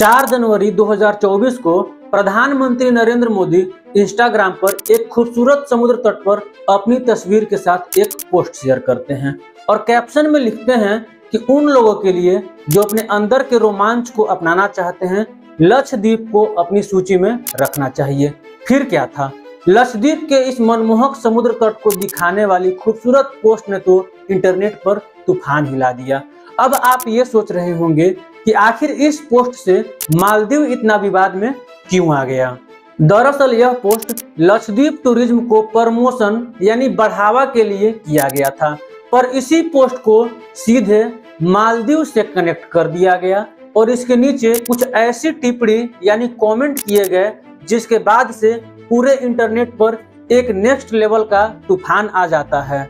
4 जनवरी 2024 को प्रधानमंत्री नरेंद्र मोदी इंस्टाग्राम पर एक खूबसूरत समुद्र तट पर अपनी तस्वीर के साथ एक पोस्ट शेयर करते हैं और कैप्शन में लिखते हैं कि उन लोगों के लिए जो अपने अंदर के रोमांच को अपनाना चाहते हैं, लक्षद्वीप को अपनी सूची में रखना चाहिए। फिर क्या था, लक्षद्वीप के इस मनमोहक समुद्र तट को दिखाने वाली खूबसूरत पोस्ट ने तो इंटरनेट पर तूफान हिला दिया। अब आप ये सोच रहे होंगे कि आखिर इस पोस्ट से मालदीव इतना विवाद में क्यों आ गया। दरअसल यह पोस्ट लक्षद्वीप टूरिज्म को प्रमोशन यानी बढ़ावा के लिए किया गया था, पर इसी पोस्ट को सीधे मालदीव से कनेक्ट कर दिया गया और इसके नीचे कुछ ऐसी टिप्पणी यानी कमेंट किए गए जिसके बाद से पूरे इंटरनेट पर एक नेक्स्ट लेवल का तूफान आ जाता है।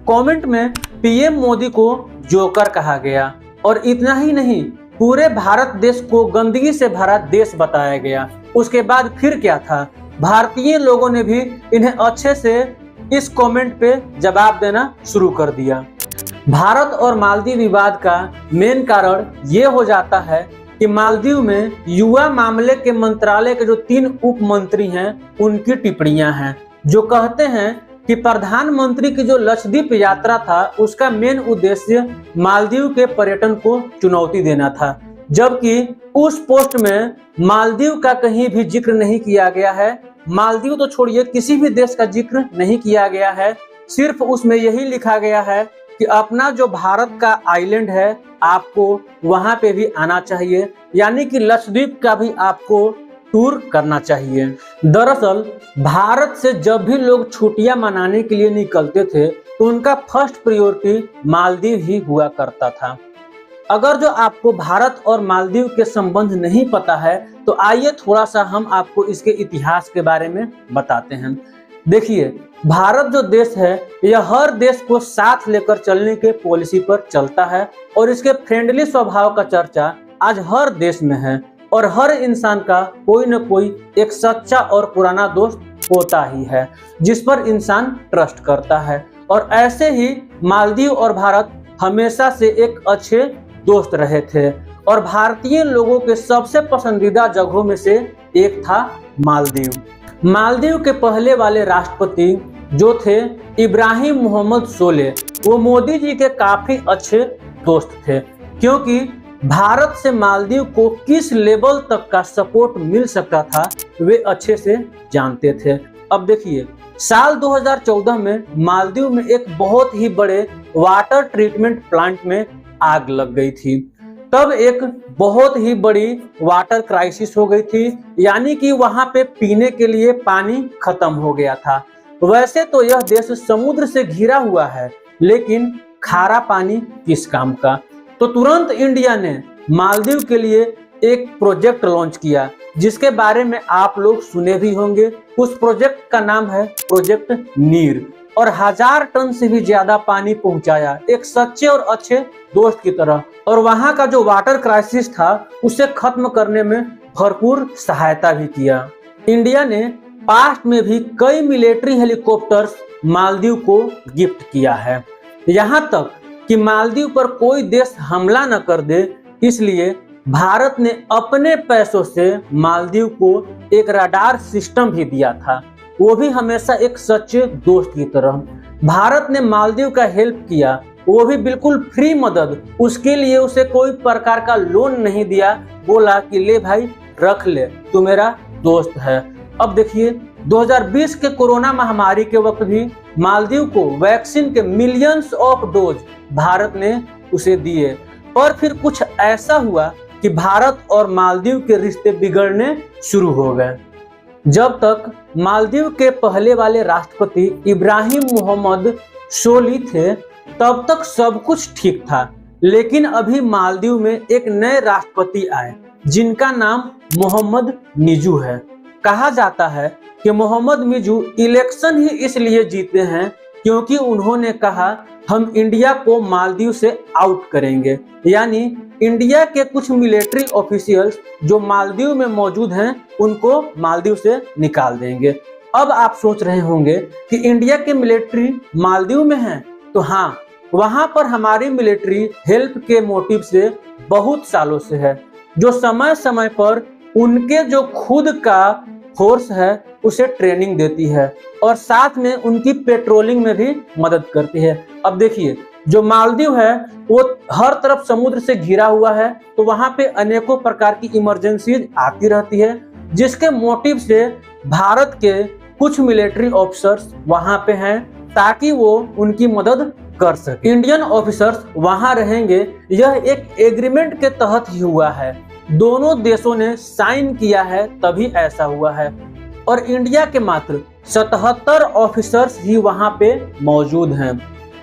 कमेंट में पीएम मोदी को जोकर कहा गया और इतना ही नहीं, पूरे भारत देश को गंदगी से भरा देश बताया गया। उसके बाद फिर क्या था, भारतीय लोगों ने भी इन्हें अच्छे से इस कमेंट पे जवाब देना शुरू कर दिया। भारत और मालदीव विवाद का मेन कारण ये हो जाता है कि मालदीव में युवा मामले के मंत्रालय के जो 3 उप मंत्री हैं उनकी टिप्पणियां हैं जो कहते हैं कि प्रधानमंत्री की जो लक्षद्वीप यात्रा था उसका मेन उद्देश्य मालदीव के पर्यटन को चुनौती देना था, जबकि उस पोस्ट में मालदीव का कहीं भी जिक्र नहीं किया गया है। मालदीव तो छोड़िए, किसी भी देश का जिक्र नहीं किया गया है। सिर्फ उसमें यही लिखा गया है कि अपना जो भारत का आइलैंड है आपको वहां पे भी आना चाहिए, यानी कि लक्षद्वीप का भी आपको टूर करना चाहिए। दरअसल भारत से जब भी लोग छुट्टियां मनाने के लिए निकलते थे तो उनका फर्स्ट प्रायोरिटी मालदीव ही हुआ करता था। अगर जो आपको भारत और मालदीव के संबंध नहीं पता है तो आइए थोड़ा सा हम आपको इसके इतिहास के बारे में बताते हैं। देखिए, भारत जो देश है यह हर देश को साथ लेकर चलने के पॉलिसी पर चलता है और इसके फ्रेंडली स्वभाव का चर्चा आज हर देश में है और हर इंसान का कोई न कोई एक सच्चा और पुराना दोस्त होता ही है जिस पर इंसान ट्रस्ट करता है, और ऐसे ही मालदीव और भारत हमेशा से एक अच्छे दोस्त रहे थे और भारतीय लोगों के सबसे पसंदीदा जगहों में से एक था मालदीव। मालदीव के पहले वाले राष्ट्रपति जो थे इब्राहिम मोहम्मद सोलेह, वो मोदी जी के काफी अच्छे दोस्त थे, क्योंकि भारत से मालदीव को किस लेवल तक का सपोर्ट मिल सकता था वे अच्छे से जानते थे। अब देखिए, साल 2014 में मालदीव में एक बहुत ही बड़े वाटर ट्रीटमेंट प्लांट में आग लग गई थी। तब एक बहुत ही बड़ी वाटर क्राइसिस हो गई थी, यानी कि वहां पे पीने के लिए पानी खत्म हो गया था। वैसे तो यह देश समुद्र से घिरा हुआ है, लेकिन खारा पानी किस काम का। तो तुरंत इंडिया ने मालदीव के लिए एक प्रोजेक्ट लॉन्च किया जिसके बारे में आप लोग सुने भी होंगे। उस प्रोजेक्ट का नाम है प्रोजेक्ट नीर, और 1000 टन से भी ज्यादा पानी पहुंचाया एक सच्चे और अच्छे दोस्त की तरह, और वहां का जो वाटर क्राइसिस था उसे खत्म करने में भरपूर सहायता भी किया। इंडिया ने पास्ट में भी कई मिलिट्री हेलीकॉप्टर्स मालदीव को गिफ्ट किया है, यहाँ तक कि मालदीव पर कोई देश हमला न कर दे, इसलिए भारत ने अपने पैसों से मालदीव को एक रडार सिस्टम भी दिया था, वो भी हमेशा एक सच्चे दोस्त की तरह। भारत ने मालदीव का हेल्प किया, वो भी बिल्कुल फ्री मदद। उसके लिए उसे कोई प्रकार का लोन नहीं दिया, बोला कि ले भाई रख ले, तू मेरा दोस्त है। अब देखिए, 2020 के कोरोना महामारी के वक्त भी मालदीव को वैक्सीन के मिलियंस ऑफ डोज भारत ने उसे दिए, पर फिर कुछ ऐसा हुआ कि भारत और मालदीव के रिश्ते बिगड़ने शुरू हो गए। जब तक मालदीव के पहले वाले राष्ट्रपति इब्राहिम मोहम्मद सोलिह थे तब तक सब कुछ ठीक था, लेकिन अभी मालदीव में एक नए राष्ट्रपति आए जिनका नाम मोहम्मद मिजू है। कहा जाता है कि मोहम्मद मिजू इलेक्शन ही इसलिए जीते हैं क्योंकि उन्होंने कहा हम इंडिया को मालदीव से आउट करेंगे, यानी इंडिया के कुछ मिलिट्री ऑफिशियल्स जो मालदीव में मौजूद हैं उनको मालदीव से निकाल देंगे। अब आप सोच रहे होंगे कि इंडिया के मिलिट्री मालदीव में है, तो हाँ, वहां पर हमारी मिलिट्री हेल्प के मोटिव से बहुत सालों से है। जो समय समय पर उनके जो खुद का फोर्स है उसे ट्रेनिंग देती है और साथ में उनकी पेट्रोलिंग में भी मदद करती है। अब देखिए, जो मालदीव है वो हर तरफ समुद्र से घिरा हुआ है, तो वहां पे अनेकों प्रकार की इमरजेंसीज आती रहती है, जिसके मोटिव से भारत के कुछ मिलिट्री ऑफिसर्स वहां पे हैं ताकि वो उनकी मदद कर सके। इंडियन ऑफिसर्स वहां रहेंगे, यह एक एग्रीमेंट के तहत ही हुआ है, दोनों देशों ने साइन किया है तभी ऐसा हुआ है। और इंडिया के मात्र 77 ऑफिसर्स ही वहां पे मौजूद हैं।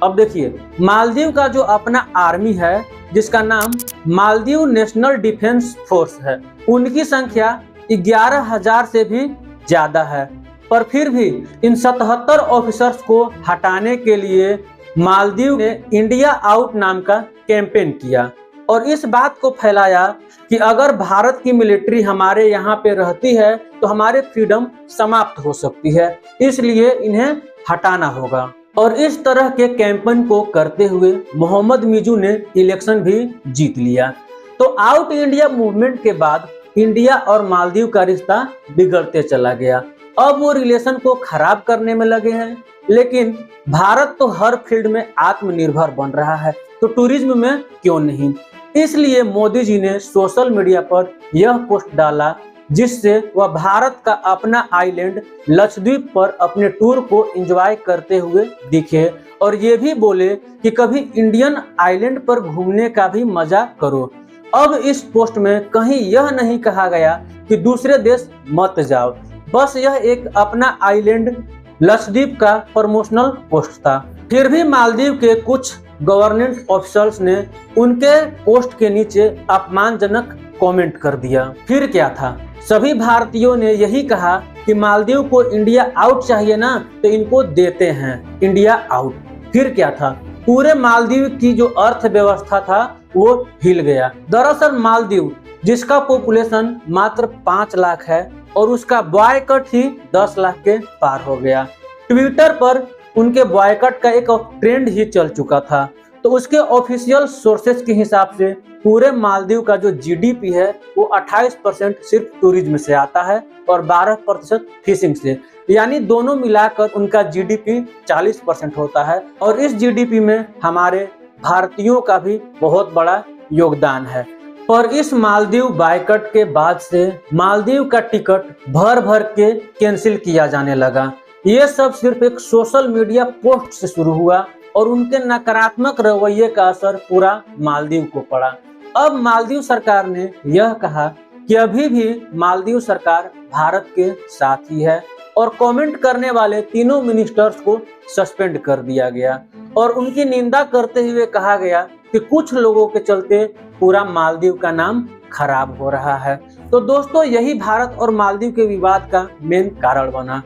अब देखिए, मालदीव का जो अपना आर्मी है जिसका नाम मालदीव नेशनल डिफेंस फोर्स है, उनकी संख्या 11,000 से भी ज्यादा है, पर फिर भी इन 77 ऑफिसर्स को हटाने के लिए मालदीव ने इंडिया आउट नाम का कैंपेन किया और इस बात को फैलाया कि अगर भारत की मिलिट्री हमारे यहाँ पे रहती है तो हमारे फ्रीडम समाप्त हो सकती है, इसलिए इन्हें हटाना होगा। और इस तरह के कैंपेन को करते हुए मोहम्मद मिजू ने इलेक्शन भी जीत लिया। तो आउट इंडिया मूवमेंट के बाद इंडिया और मालदीव का रिश्ता बिगड़ते चला गया। अब वो रिलेशन को खराब करने में लगे हैं, लेकिन भारत तो हर फील्ड में आत्मनिर्भर बन रहा है, तो टूरिज्म में क्यों नहीं। इसलिए मोदी जी ने सोशल मीडिया पर यह पोस्ट डाला जिससे वह भारत का अपना आइलैंड लक्षद्वीप पर अपने टूर को एंजॉय करते हुए दिखे और ये भी बोले कि कभी इंडियन आइलैंड पर घूमने का भी मजा करो। अब इस पोस्ट में कहीं यह नहीं कहा गया कि दूसरे देश मत जाओ, बस यह एक अपना आइलैंड लक्षद्वीप का प्रमोशनल पोस्ट था। फिर भी मालदीव के कुछ गवर्नमेंट ऑफिसर्स ने उनके पोस्ट के नीचे अपमानजनक कमेंट कर दिया। फिर क्या था, सभी भारतीयों ने यही कहा कि मालदीव को इंडिया आउट चाहिए ना, तो इनको देते हैं इंडिया आउट। फिर क्या था, पूरे मालदीव की जो अर्थव्यवस्था था वो हिल गया। दरअसल मालदीव जिसका पॉपुलेशन मात्र 5 लाख है और उसका बॉयकॉट ही 10 लाख के पार हो गया। ट्विटर पर उनके बॉयकॉट का एक ट्रेंड ही चल चुका था। तो उसके ऑफिशियल सोर्सेज के हिसाब से पूरे मालदीव का जो जीडीपी है वो 28% सिर्फ टूरिज्म से आता है और 12% फिशिंग से, यानी दोनों मिलाकर उनका जीडीपी 40% होता है। और इस जीडीपी में हमारे भारतीयों का भी बहुत बड़ा योगदान है। पर इस मालदीव बायकॉट के बाद से मालदीव का टिकट भर भर के कैंसिल किया जाने लगा। ये सब सिर्फ एक सोशल मीडिया पोस्ट से शुरू हुआ और उनके नकारात्मक रवैये का असर पूरा मालदीव को पड़ा। अब मालदीव सरकार ने यह कहा कि अभी भी मालदीव सरकार भारत के साथ ही है और कमेंट करने वाले तीनों मिनिस्टर्स को सस्पेंड कर दिया गया और उनकी निंदा करते हुए कहा गया कि कुछ लोगों के चलते पूरा मालदीव का नाम खराब हो रहा है। तो दोस्तों, यही भारत और मालदीव के विवाद का मेन कारण बना।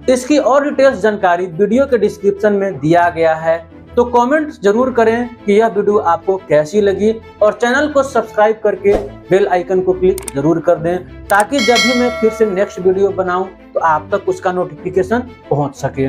इसकी और डिटेल्स जानकारी वीडियो के डिस्क्रिप्शन में दिया गया है, तो कमेंट जरूर करें कि यह वीडियो आपको कैसी लगी और चैनल को सब्सक्राइब करके बेल आइकन को क्लिक जरूर कर दें ताकि जब भी मैं फिर से नेक्स्ट वीडियो बनाऊं तो आप तक उसका नोटिफिकेशन पहुंच सके।